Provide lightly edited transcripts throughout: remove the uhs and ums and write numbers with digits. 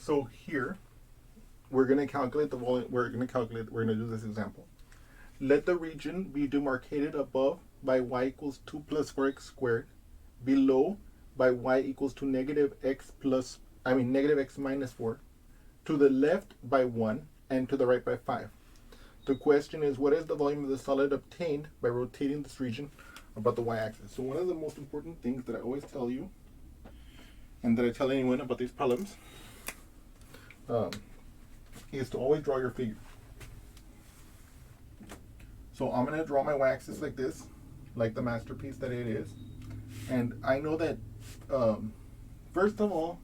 So here, we're going to calculate the volume. We're going to do this example. Let the region be demarcated above by y equals 2 plus 4x squared, below by y equals to negative x minus 4, to the left by 1, and to the right by 5. The question is, what is the volume of the solid obtained by rotating this region about the y-axis? So one of the most important things that I always tell you, and that I tell anyone about these problems, is to always draw your figure. So I'm going to draw my y-axis like this, like the masterpiece that it is. And I know that, first of all,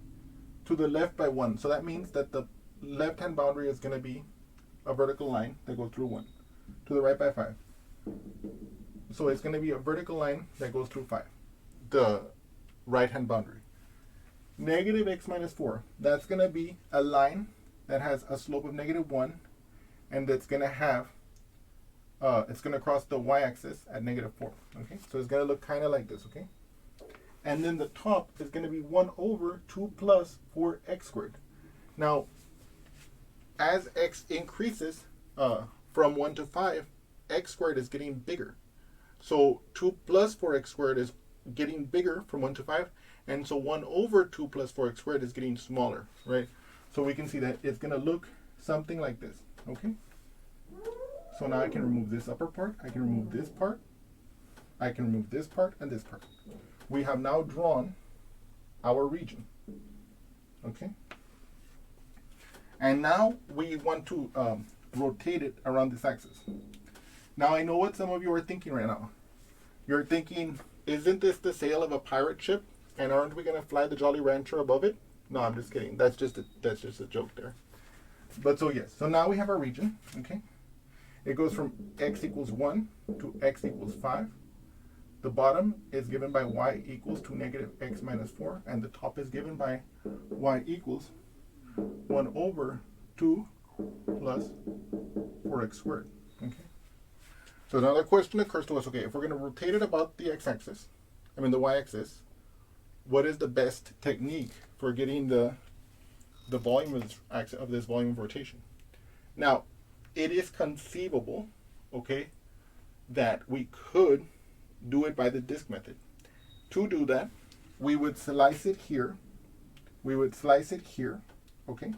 to the left by 1. So that means that the left-hand boundary is going to be a vertical line that goes through 1. To the right by 5. So it's going to be a vertical line that goes through 5. The right-hand boundary. Negative x minus 4. That's going to be a line that has a slope of negative 1. And that's going to have it's going to cross the y-axis at negative 4. Okay, so it's going to look kind of like this. Okay, and then the top is going to be 1 over 2 plus 4x squared. Now, as x increases from 1 to 5, x squared is getting bigger. So 2 plus 4x squared is getting bigger from 1 to 5, and so 1 over 2 plus 4x squared is getting smaller, right? So we can see that it's going to look something like this. Okay. So now I can remove this upper part, I can remove this part, I can remove this part and this part. We have now drawn our region. Okay? And now we want to rotate it around this axis. Now I know what some of you are thinking right now. You're thinking, isn't this the sail of a pirate ship? And aren't we going to fly the Jolly Rancher above it? No, I'm just kidding. That's just a joke there. But so yes, so now we have our region. Okay? It goes from x equals 1 to x equals 5. The bottom is given by y equals to negative x minus 4. And the top is given by y equals 1 over 2 plus 4x squared. Okay. So another question occurs to us. Okay, if we're going to rotate it about the the y-axis, what is the best technique for getting the volume of this volume of rotation? Now, it is conceivable, okay, that we could do it by the disk method. To do that, we would slice it here. Okay.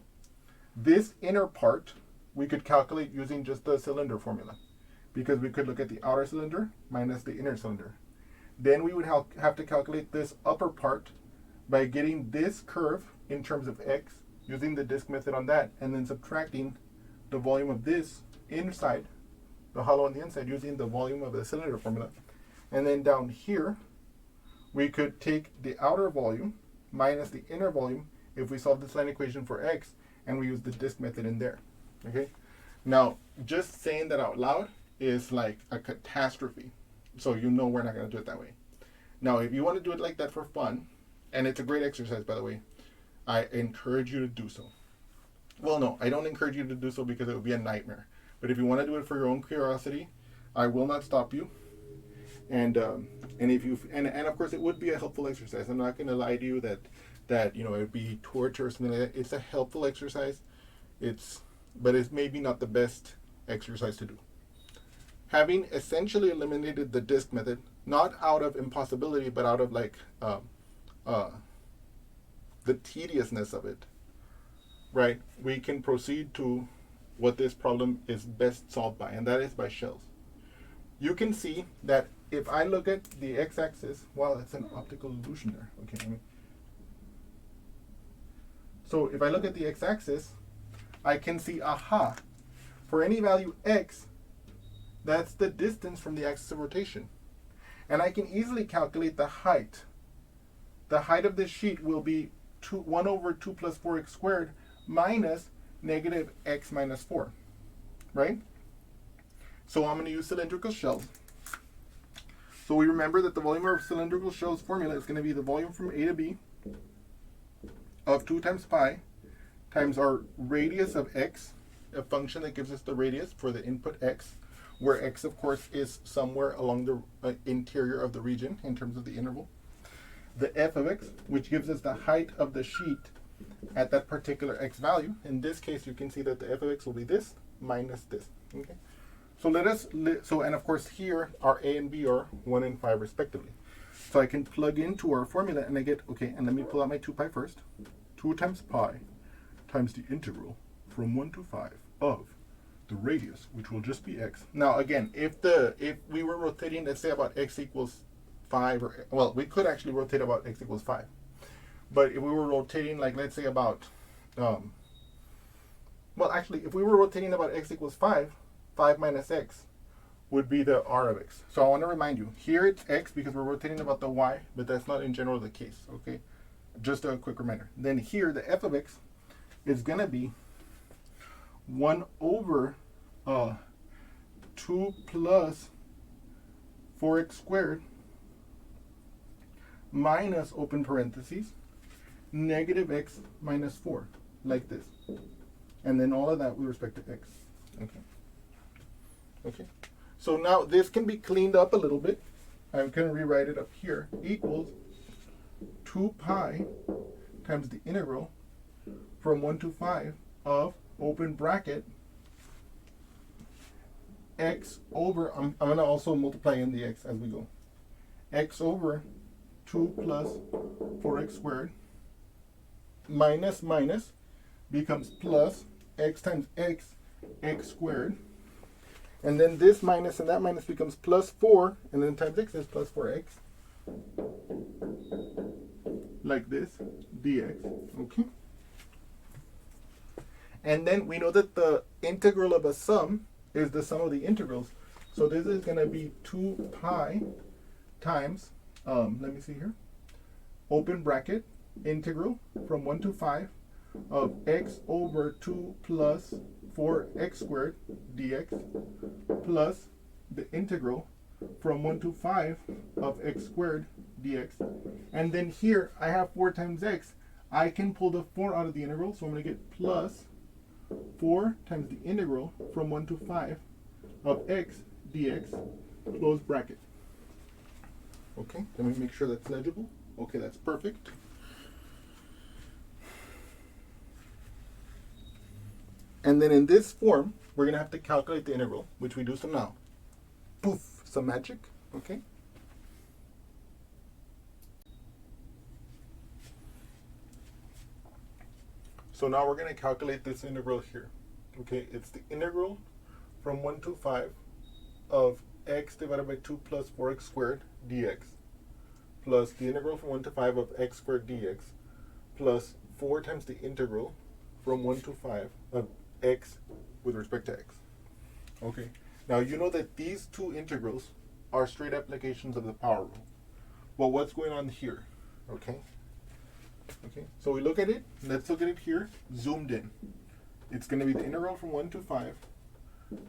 This inner part, we could calculate using just the cylinder formula, because we could look at the outer cylinder minus the inner cylinder. Then we would have to calculate this upper part by getting this curve in terms of x, using the disk method on that, and then subtracting the volume of this inside, the hollow on the inside, using the volume of the cylinder formula. And then down here, we could take the outer volume minus the inner volume if we solve this line equation for x, and we use the disk method in there. Okay? Now, just saying that out loud is like a catastrophe. So you know we're not going to do it that way. Now, if you want to do it like that for fun, and it's a great exercise, by the way, I encourage you to do so. Well, no, I don't encourage you to do so because it would be a nightmare. But if you want to do it for your own curiosity, I will not stop you. And if you and of course it would be a helpful exercise. I'm not going to lie to you that it would be torture or something like that. It's a helpful exercise. But it's maybe not the best exercise to do. Having essentially eliminated the disk method, not out of impossibility, but out of the tediousness of it, right? We can proceed to what this problem is best solved by, and that is by shells. You can see that if I look at the x-axis, well, it's an optical illusion there. Okay, so if I look at the x-axis, I can see, aha, for any value x, that's the distance from the axis of rotation. And I can easily calculate the height. The height of this sheet will be 1 over 2 plus 4x squared minus negative x minus 4, right? So I'm going to use cylindrical shells. So we remember that the volume of cylindrical shells formula is going to be the volume from A to B of 2 times pi times our radius of x, a function that gives us the radius for the input x, where x, of course, is somewhere along the interior of the region in terms of the interval. The f of x, which gives us the height of the sheet at that particular x value. In this case, you can see that the f of x will be this minus this. Okay. So and of course here our a and b are 1 and 5 respectively. So I can plug into our formula and I get, okay, and let me pull out my 2 pi first. 2 times pi times the integral from 1 to 5 of the radius, which will just be x. Now again, if we were rotating, let's say about x equals 5, or well, we could actually rotate about x equals 5. But if we were rotating, like let's say about, well actually, if we were rotating about x equals 5, 5 minus x would be the r of x. So I want to remind you, here it's x because we're rotating about the y, but that's not in general the case, okay? Just a quick reminder. Then here, the f of x is going to be 1 over 2 plus 4x squared minus, open parentheses, negative x minus 4, like this. And then all of that with respect to x. Okay. Okay. So now this can be cleaned up a little bit. I'm going to rewrite it up here. Equals 2 pi times the integral from 1 to 5 of, open bracket, x over, I'm going to also multiply in the x as we go. X over 2 plus 4x squared minus minus becomes plus x times x, x squared. And then this minus and that minus becomes plus 4, and then times x is plus 4x. Like this, dx. Okay. And then we know that the integral of a sum is the sum of the integrals. So this is going to be 2 pi times, let me see here, open bracket, integral from 1 to 5 of x over 2 plus 4x squared dx plus the integral from 1 to 5 of x squared dx. And then here I have 4 times x. I can pull the 4 out of the integral, so I'm going to get plus 4 times the integral from 1 to 5 of x dx, close bracket. Okay, let me make sure that's legible. Okay, that's perfect. And then in this form, we're going to have to calculate the integral, which we do some now. Poof, some magic, okay? So now we're going to calculate this integral here. Okay, it's the integral from 1 to 5 of x divided by 2 plus 4x squared dx plus the integral from 1 to 5 of x squared dx plus 4 times the integral from 1 to 5 of x with respect to x. Okay, now you know that these two integrals are straight applications of the power rule. Well, what's going on here? Okay, so we look at it. Let's look at it here, zoomed in. It's going to be the integral from 1 to 5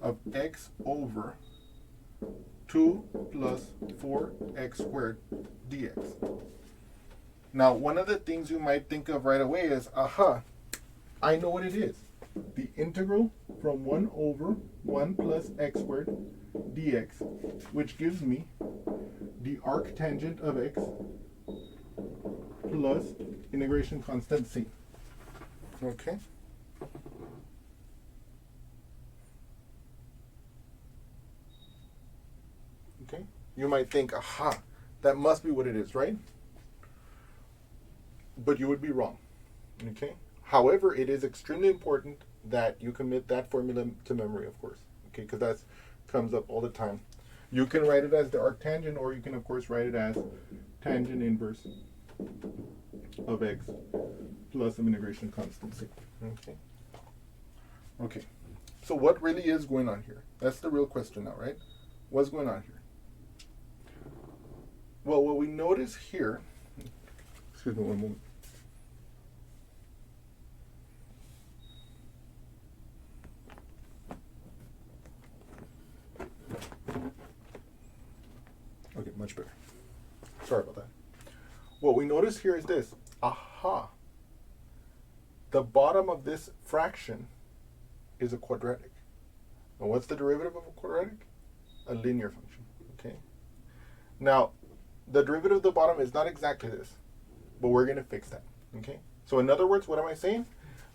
of x over 2 plus 4x squared dx. Now, one of the things you might think of right away is, aha, I know what it is. The integral from 1 over 1 plus x squared dx, which gives me the arctangent of x plus integration constant c. Okay? Okay? You might think, aha, that must be what it is, right? But you would be wrong. Okay? However, it is extremely important that you commit that formula to memory, of course, okay, because that comes up all the time. You can write it as the arctangent, or you can, of course, write it as tangent inverse of x plus some integration constant c. Okay. Okay. So what really is going on here? That's the real question now, right? What's going on here? Well, what we notice here, excuse me one moment. Okay, much better. Sorry about that. What we notice here is this. Aha. The bottom of this fraction is a quadratic. Now, what's the derivative of a quadratic? A linear function. Okay. Now, the derivative of the bottom is not exactly this, but we're going to fix that. Okay. So in other words, what am I saying?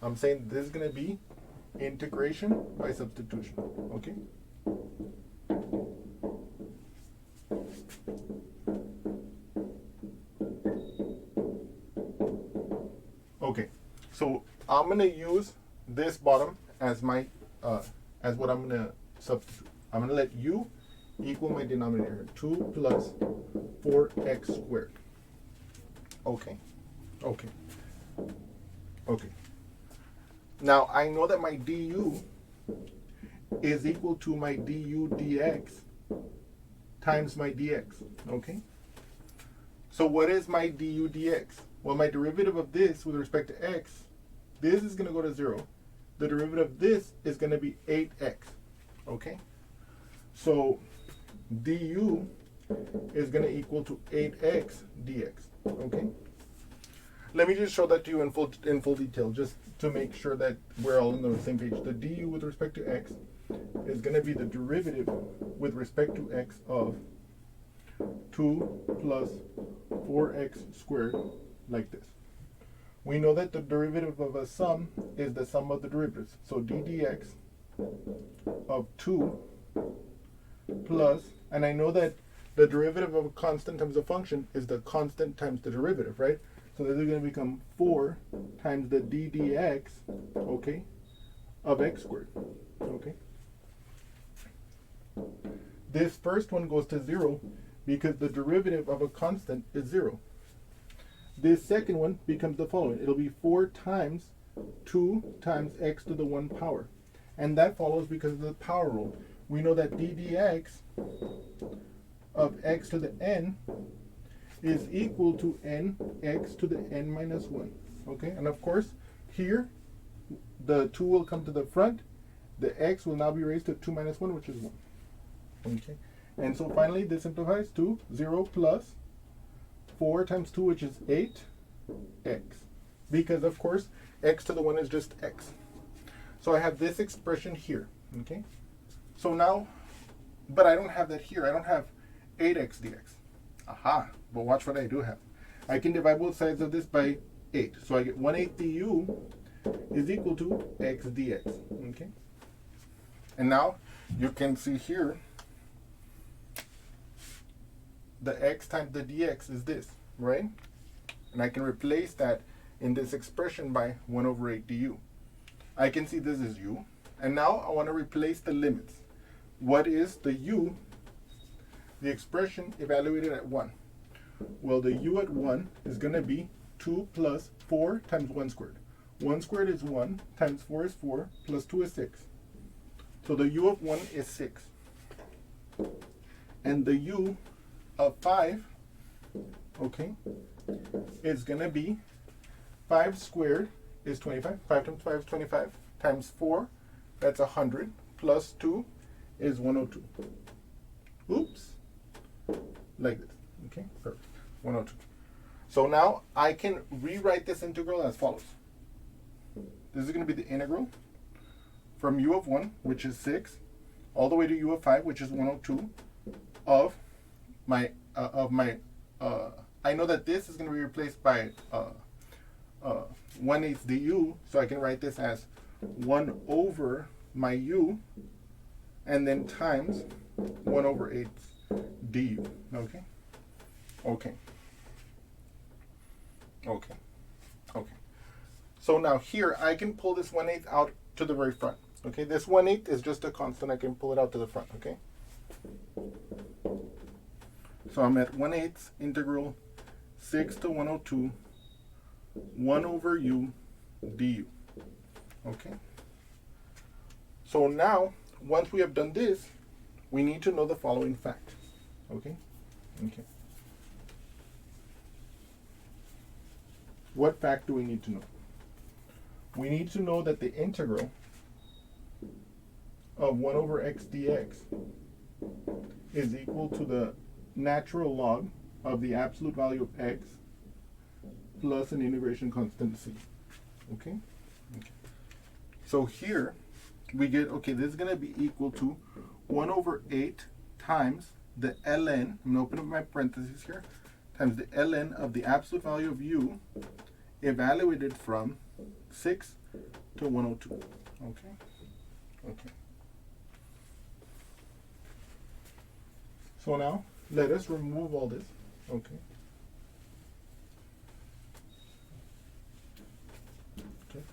I'm saying this is going to be integration by substitution. Okay? Okay, so I'm going to use this bottom as my as what I'm going to substitute. I'm going to let u equal my denominator, 2 plus 4x squared. Okay, okay, okay. Now I know that my du is equal to my du dx times my dx. Okay, so what is my du dx? Well, my derivative of this with respect to x, this is going to go to 0. The derivative of this is going to be 8x. Okay? So du is going to equal to 8x dx. Okay? Let me just show that to you in full detail, just to make sure that we're all on the same page. The du with respect to x is going to be the derivative with respect to x of 2 plus 4x squared, like this. We know that the derivative of a sum is the sum of the derivatives. So d dx of 2 plus, and I know that the derivative of a constant times a function is the constant times the derivative, right? So this is going to become 4 times the d dx, okay, of x squared, okay? This first one goes to 0 because the derivative of a constant is 0. This second one becomes the following. It'll be 4 times 2 times x to the 1 power. And that follows because of the power rule. We know that d dx of x to the n is equal to n x to the n minus 1. Okay? And of course, here, the 2 will come to the front. The x will now be raised to 2 minus 1, which is 1. Okay? And so finally, this simplifies to 0 plus 4 times 2, which is 8x. Because, of course, x to the 1 is just x. So I have this expression here. Okay? So now, but I don't have that here. I don't have 8x dx. Aha. But watch what I do have. I can divide both sides of this by 8. So I get 1/8 du is equal to x dx. Okay? And now you can see here the x times the dx is this, right? And I can replace that in this expression by 1/8 du. I can see this is u. And now I want to replace the limits. What is the u, the expression evaluated at 1? Well, the u at 1 is going to be 2 plus 4 times 1 squared. 1 squared is 1, times 4 is 4, plus 2 is 6. So the u of 1 is 6. And the u of 5, okay, is going to be 5 squared is 25. 5 times 5 is 25. Times 4, that's 100. Plus 2 is 102. Oops. Like this. Okay, perfect. 102. So now I can rewrite this integral as follows. This is going to be the integral from u of 1, which is 6, all the way to u of 5, which is 102, of my I know that this is going to be replaced by 1/8 du, so I can write this as 1 over my u, and then times 1/8 du. Okay? Okay. Okay. Okay. So now here I can pull this 1/8 out to the very front. Okay? This 1/8 is just a constant. I can pull it out to the front. Okay? So I'm at 1/8 integral 6 to 102 1 over u du. Okay? So now, once we have done this, we need to know the following fact. Okay? Okay. What fact do we need to know? We need to know that the integral of 1 over x dx is equal to the natural log of the absolute value of x plus an integration constant c. Okay? Okay. So here we get, okay, this is going to be equal to 1/8 times the ln, I'm going to open up my parentheses here, times the ln of the absolute value of u evaluated from 6 to 102. Okay? Okay. So now, let us remove all this. Okay. Okay.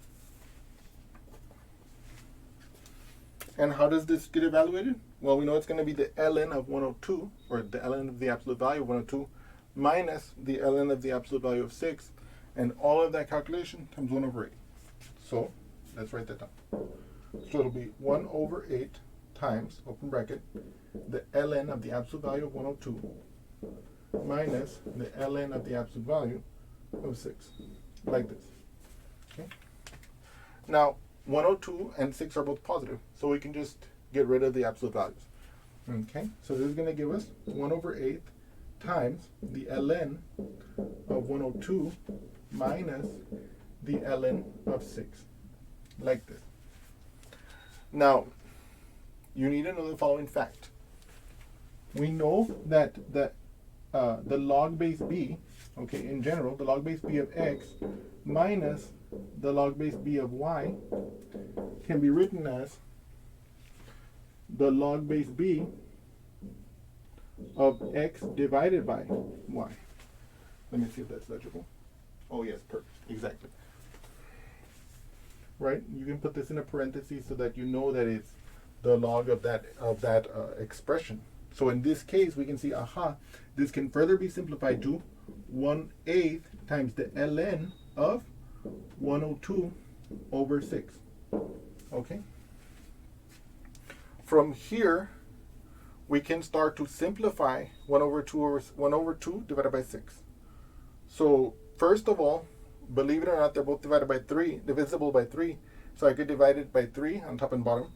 And how does this get evaluated? Well, we know it's going to be the ln of 102, or the ln of the absolute value of 102, minus the ln of the absolute value of 6, and all of that calculation times 1 over 8. So, let's write that down. So it'll be 1 over 8 times, open bracket, the ln of the absolute value of 102 minus the ln of the absolute value of 6, like this. Okay. Now, 102 and 6 are both positive, so we can just get rid of the absolute values. Okay, so this is going to give us 1 over 8 times the ln of 102 minus the ln of 6, like this. Now, you need to know the following fact. We know that the log base b, okay, in general, the log base b of x minus the log base b of y can be written as the log base b of x divided by y. Let me see if that's legible. Oh yes, perfect, exactly. Right? You can put this in a parenthesis so that you know that it's the log of that expression. So in this case, we can see, aha, this can further be simplified to 1/8 times the ln of 102 over 6. Okay? From here, we can start to simplify 1 over 2 divided by 6. So first of all, believe it or not, they're both divisible by 3. So I could divide it by 3 on top and bottom.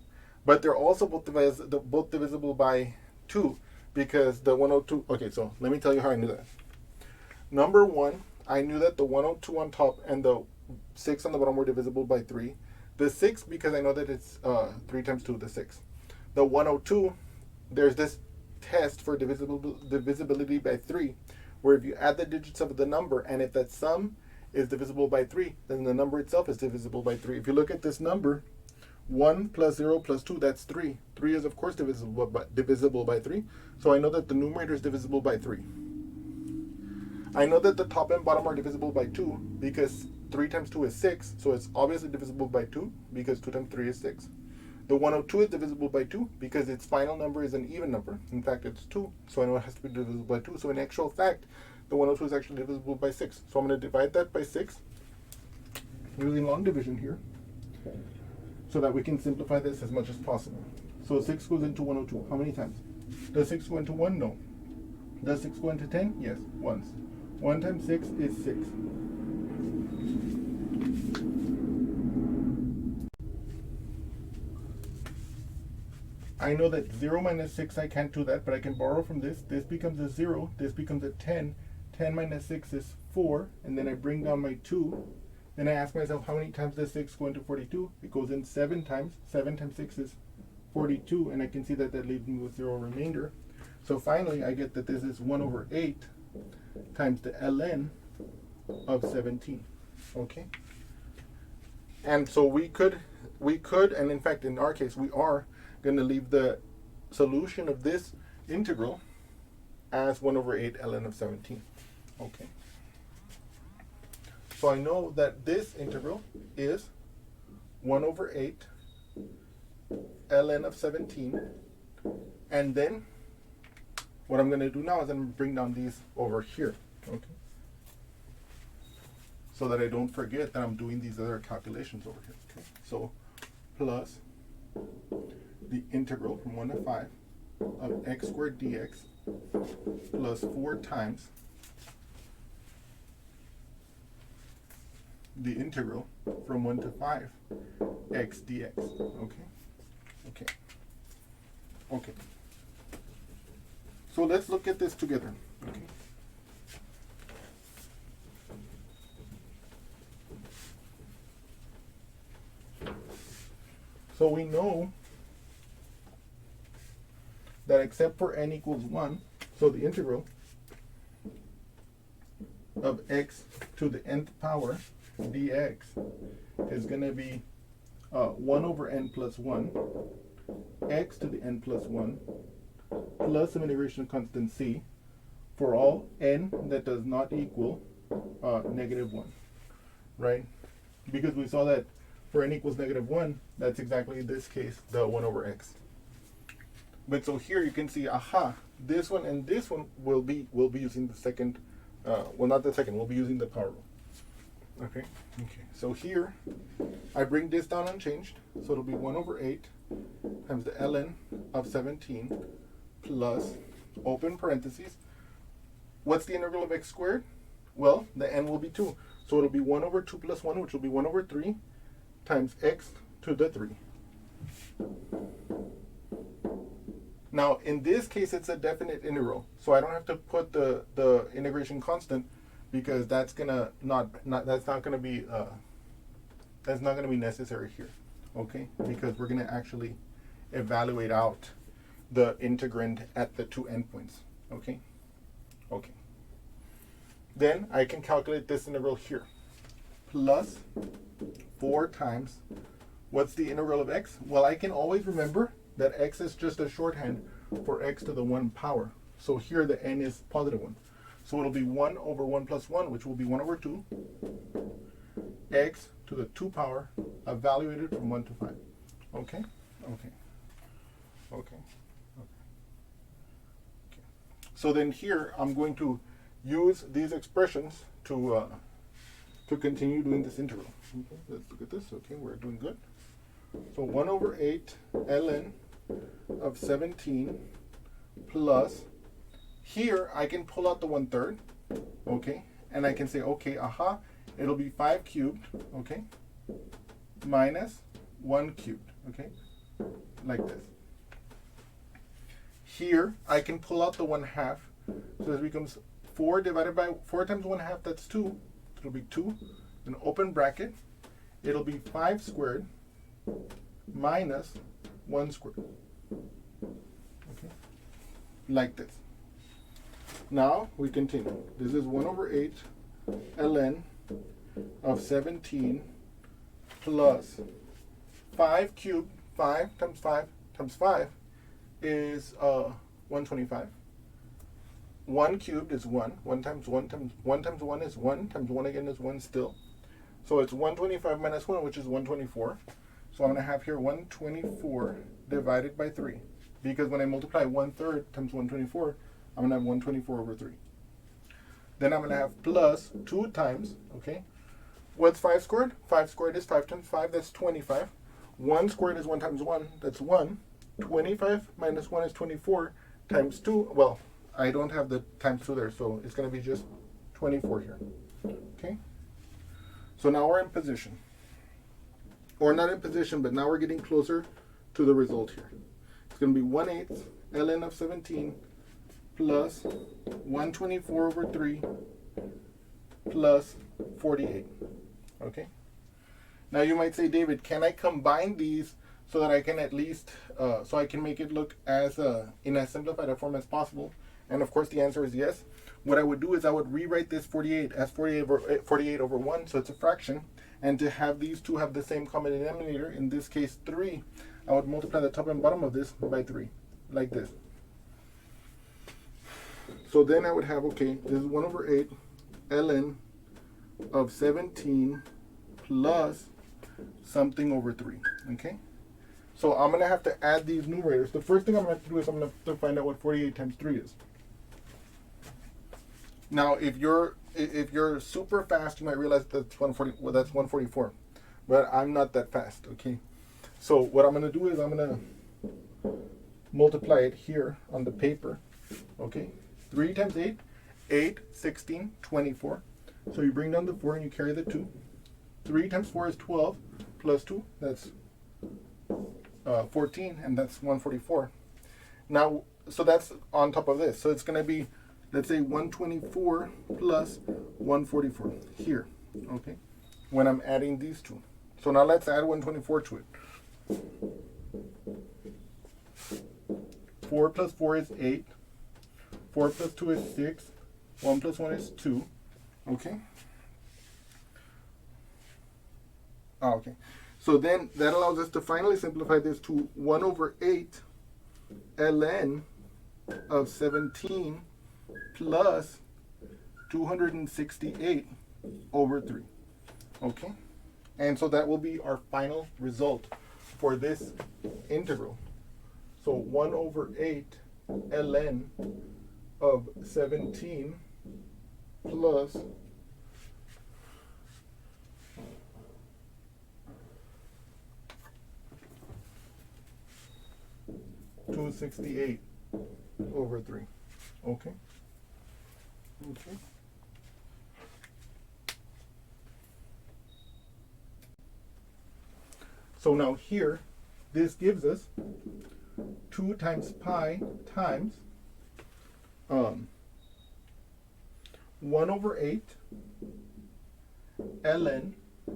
But they're also both divisible by 2, because the 102, okay, so let me tell you how I knew that. Number one, I knew that the 102 on top and the 6 on the bottom were divisible by 3. The 6, because I know that it's 3 times 2, the 6. The 102, there's this test for divisibility by 3, where if you add the digits of the number, and if that sum is divisible by 3, then the number itself is divisible by 3. If you look at this number, 1 plus 0 plus 2, that's 3. 3 is, of course, divisible by 3. So I know that the numerator is divisible by 3. I know that the top and bottom are divisible by 2, because 3 times 2 is 6. So it's obviously divisible by 2, because 2 times 3 is 6. The 102 is divisible by 2, because its final number is an even number. In fact, it's 2. So I know it has to be divisible by 2. So in actual fact, the 102 is actually divisible by 6. So I'm going to divide that by 6, using long division here, so that we can simplify this as much as possible. So 6 goes into 102. How many times? Does 6 go into 1? No. Does 6 go into 10? Yes, once. 1 times 6 is 6. I know that 0 minus 6, I can't do that, but I can borrow from this. This becomes a 0. This becomes a 10. 10 minus 6 is 4. And then I bring down my 2. Then I ask myself, how many times does 6 go into 42? It goes in 7 times. 7 times 6 is 42. And I can see that that leaves me with 0 remainder. So finally, I get that this is 1 over 8 times the ln of 17. Okay? And so we could, and in fact, in our case, we are going to leave the solution of this integral as 1 over 8 ln of 17. Okay. So I know that this integral is 1 over 8 ln of 17. And then what I'm going to do now is I'm going to bring down these over here. Okay. So that I don't forget that I'm doing these other calculations over here. Okay. So plus the integral from 1 to 5 of x squared dx plus 4 times the integral from 1 to 5 x dx. Okay. Okay. So let's look at this together. Okay. So we know that except for n equals 1, so the integral of x to the nth power dx is going to be 1 over n plus 1, x to the n plus 1, plus some integration of constant c for all n that does not equal negative 1, right? Because we saw that for n equals negative 1, that's exactly in this case the 1 over x. But so here you can see, aha, this one and this one will be using the second, well, not the second, we'll be using the power rule. Okay, so here I bring this down unchanged, so it'll be 1 over 8 times the ln of 17 plus, open parentheses, what's the integral of x squared? Well, the n will be 2, so it'll be 1 over 2 plus 1, which will be 1 over 3 times x to the 3. Now, in this case, it's a definite integral, so I don't have to put the integration constant, because that's not gonna be necessary here, okay? Because we're gonna actually evaluate out the integrand at the two endpoints, okay? Okay. Then I can calculate this integral here, plus 4 times, what's the integral of x? Well, I can always remember that x is just a shorthand for x to the 1 power. So here the n is positive 1. So it'll be 1 over 1 plus 1, which will be 1 over 2, x to the 2 power, evaluated from 1 to 5. Okay? Okay. Okay. Okay. So then here I'm going to use these expressions to continue doing this integral. Okay, let's look at this. Okay, we're doing good. So 1 over 8 ln of 17 plus, here I can pull out the 1/3, okay, and I can say, okay, aha, it'll be 5 cubed, okay, minus 1 cubed, okay, like this. Here I can pull out the 1/2, so this becomes 4 divided by 4 times 1/2, that's 2, it'll be 2, an open bracket, it'll be 5 squared minus 1 squared, okay, like this. Now we continue. This is 1 over 8 ln of 17 plus 5 cubed, 5 times 5 times 5 is 125. 1 cubed is 1. 1 times 1 times 1 times 1 is 1, times 1 again is 1 still. So it's 125 minus 1, which is 124. So I'm going to have here 124 divided by 3. Because when I multiply 1/3 times 124, I'm going to have 124 over 3. Then I'm going to have plus 2 times, okay, what's 5 squared? 5 squared is 5 times 5, that's 25. 1 squared is 1 times 1, that's 1. 25 minus 1 is 24 times 2. Well, I don't have the times 2 there, so it's going to be just 24 here. Okay? So now we're in position. Or not in position, but now we're getting closer to the result here. It's going to be 1/8 ln of 17 plus 124 over 3 plus 48. Okay? Now you might say, David, can I combine these so that I can at least, so I can make it look as in as simplified a form as possible? And of course the answer is yes. What I would do is I would rewrite this 48 as 48 over 1, so it's a fraction. And to have these two have the same common denominator, in this case 3, I would multiply the top and bottom of this by 3, like this. So then I would have, okay, this is 1 over 8 ln of 17 plus something over 3, okay? So I'm going to have to add these numerators. The first thing I'm going to have to do is I'm going to have to find out what 48 times 3 is. Now, if you're super fast, you might realize that's 140. Well, that's 144, but I'm not that fast. Okay, so what I'm going to do is I'm going to multiply it here on the paper. Okay, 3 times 8, 8, 16, 24. So you bring down the 4 and you carry the 2. 3 times 4 is 12 plus 2. That's 14, and that's 144. Now, so that's on top of this. So it's going to be, let's say 124 plus 144 here, okay, when I'm adding these two. So now let's add 124 to it. 4 plus 4 is 8. 4 plus 2 is 6. 1 plus 1 is 2, okay. Oh, okay. So then that allows us to finally simplify this to 1 over 8 ln of 17 plus 268 over 3. Okay? And so that will be our final result for this integral. So 1 over 8 ln of 17 plus 268 over 3. Okay? Okay. So now here, this gives us 2 times pi times 1 over 8 ln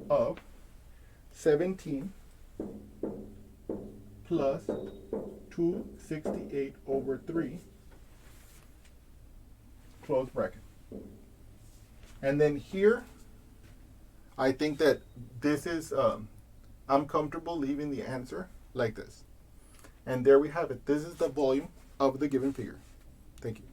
of 17 plus 268 over 3, close bracket. And then here, I think that this is, I'm comfortable leaving the answer like this. And there we have it. This is the volume of the given figure. Thank you.